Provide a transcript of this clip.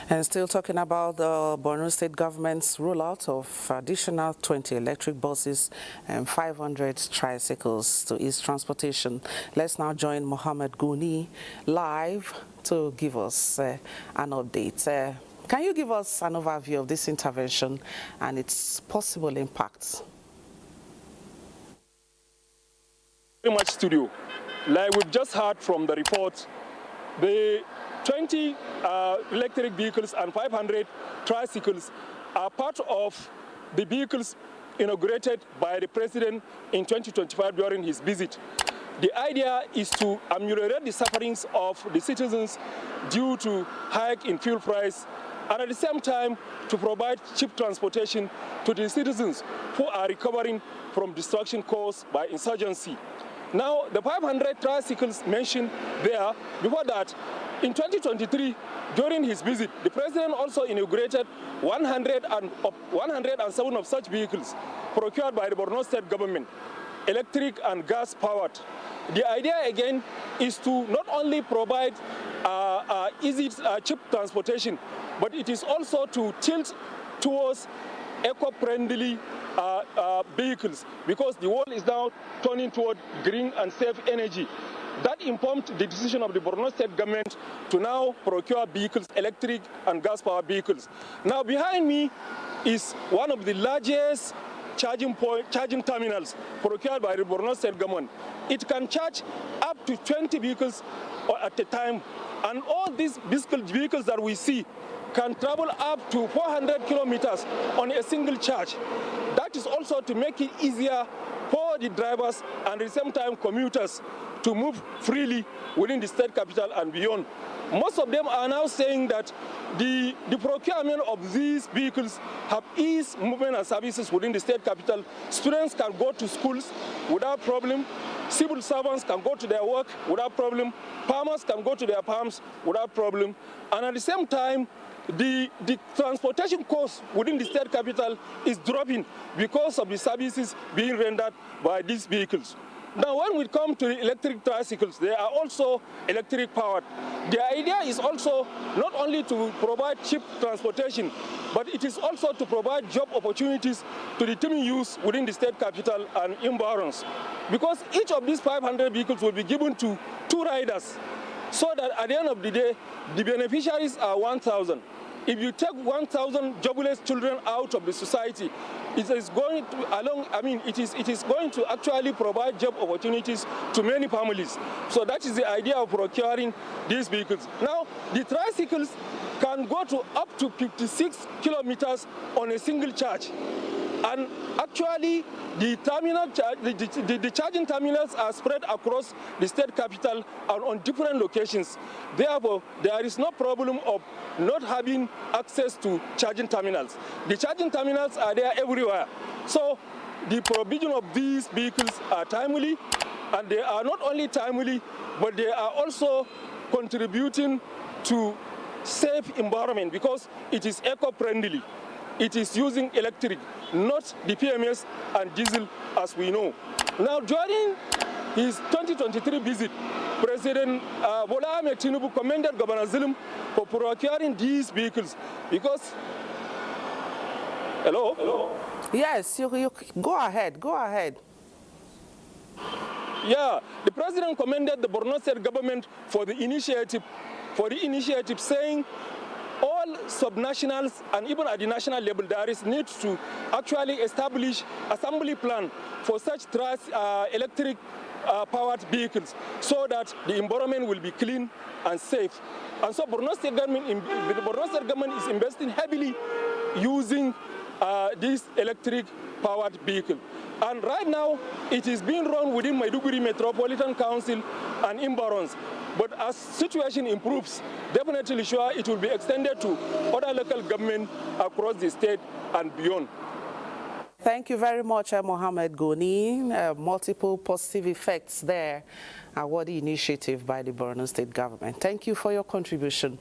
And still talking about the Borno State Government's rollout of additional 20 electric buses and 500 tricycles to ease transportation. Let's now join Mohammed Goni live to give us an update. Can you give us an overview of this intervention and its possible impacts? Very much, studio. Like we've just heard from the report, the 20 electric vehicles and 500 tricycles are part of the vehicles inaugurated by the president in 2025 during his visit. The idea is to ameliorate the sufferings of the citizens due to hike in fuel price, and at the same time to provide cheap transportation to the citizens who are recovering from destruction caused by insurgency. Now, the 500 tricycles mentioned there, before that, in 2023, during his visit, the president also inaugurated 107 of such vehicles procured by the Borno State Government, electric and gas-powered. The idea, again, is to not only provide easy, cheap transportation, but it is also to tilt towards eco-friendly vehicles, because the world is now turning toward green and safe energy. That informed the decision of the Borno State Government to now procure vehicles, electric and gas-powered vehicles. Now, behind me is one of the largest charging terminals procured by the Borno State Government. It can charge up to 20 vehicles at a time, and all these vehicles that we see can travel up to 400 kilometers on a single charge. That is also to make it easier for the drivers and at the same time commuters to move freely within the state capital and beyond. Most of them are now saying that the procurement of these vehicles have eased movement and services within the state capital. Students can go to schools without problem. Civil servants can go to their work without problem. Farmers can go to their farms without problem. And at the same time, the transportation cost within the state capital is dropping because of the services being rendered by these vehicles. Now, when we come to the electric tricycles, they are also electric powered. The idea is also not only to provide cheap transportation, but it is also to provide job opportunities to the team youth within the state capital and environs. Because each of these 500 vehicles will be given to 2 riders, so that at the end of the day, the beneficiaries are 1,000. If you take 1,000 jobless children out of the society, it is going to it is going to actually provide job opportunities to many families. So that is the idea of procuring these vehicles. Now, the tricycles can go to up to 56 kilometers on a single charge. And actually, the charging terminals are spread across the state capital and on different locations. Therefore, there is no problem of not having access to charging terminals. The charging terminals are there everywhere. So the provision of these vehicles are timely, and they are not only timely, but they are also contributing to safe environment because it is eco-friendly. It is using electric, not the PMS and diesel as we know. Now, during his 2023 visit, President Bola Ahmed Tinubu commended Governor Zulum for procuring these vehicles because... Hello? Yes, you go ahead. Yeah, the president commended the Borno State Government for the initiative, saying all subnationals and even at the national level, there is need to actually establish assembly plan for such electric powered vehicles so that the environment will be clean and safe. And so the Borno State Government is investing heavily using this electric powered vehicle. And right now, it is being run within Maiduguri Metropolitan Council and environs. But as situation improves, definitely sure it will be extended to other local government across the state and beyond. Thank you very much, Mohammed Goni. Multiple positive effects there. A worthy initiative by the Borno State Government. Thank you for your contribution.